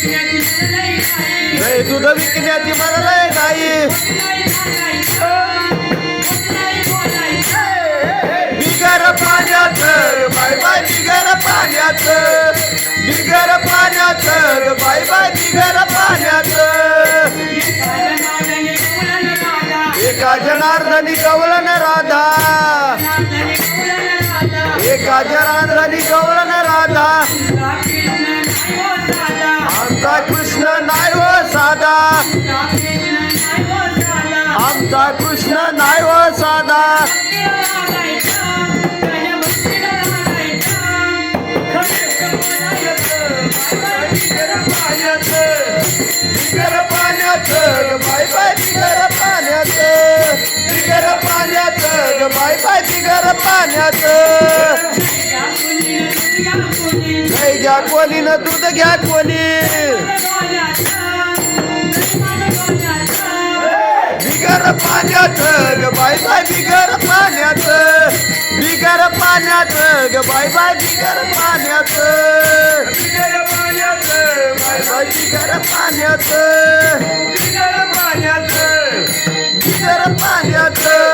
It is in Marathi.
नाही दूध विकण्याची मला लय घाई बिगर पाण्याचं बाय बाय बिगर पाण्याचं बिगर पाण्याचं बाय बाय बिगर पाण्याचं एका जनार्दनी कवलन राधा एका जनार्दनी कवलन राधा आमचा कृष्ण नाही हो साधा आमचा कृष्ण नाही हो साधा बिगर पाण्याचं बाय बाय बिगर पाण्याचं बिगर पाण्याचं बाय बाय बिगर पाण्याचं नाही घ्या कोणी न दूध घ्या कोणी बिगर पाण्याचं बाय बाय बिगर पाण्याचं बिगर पाण्याचं बाय बाय बिगर पाण्याचं बिगर पाण्याचं बाय बाय बिगर पाण्याचं बिगर पाण्याचं बिगर पाण्याचं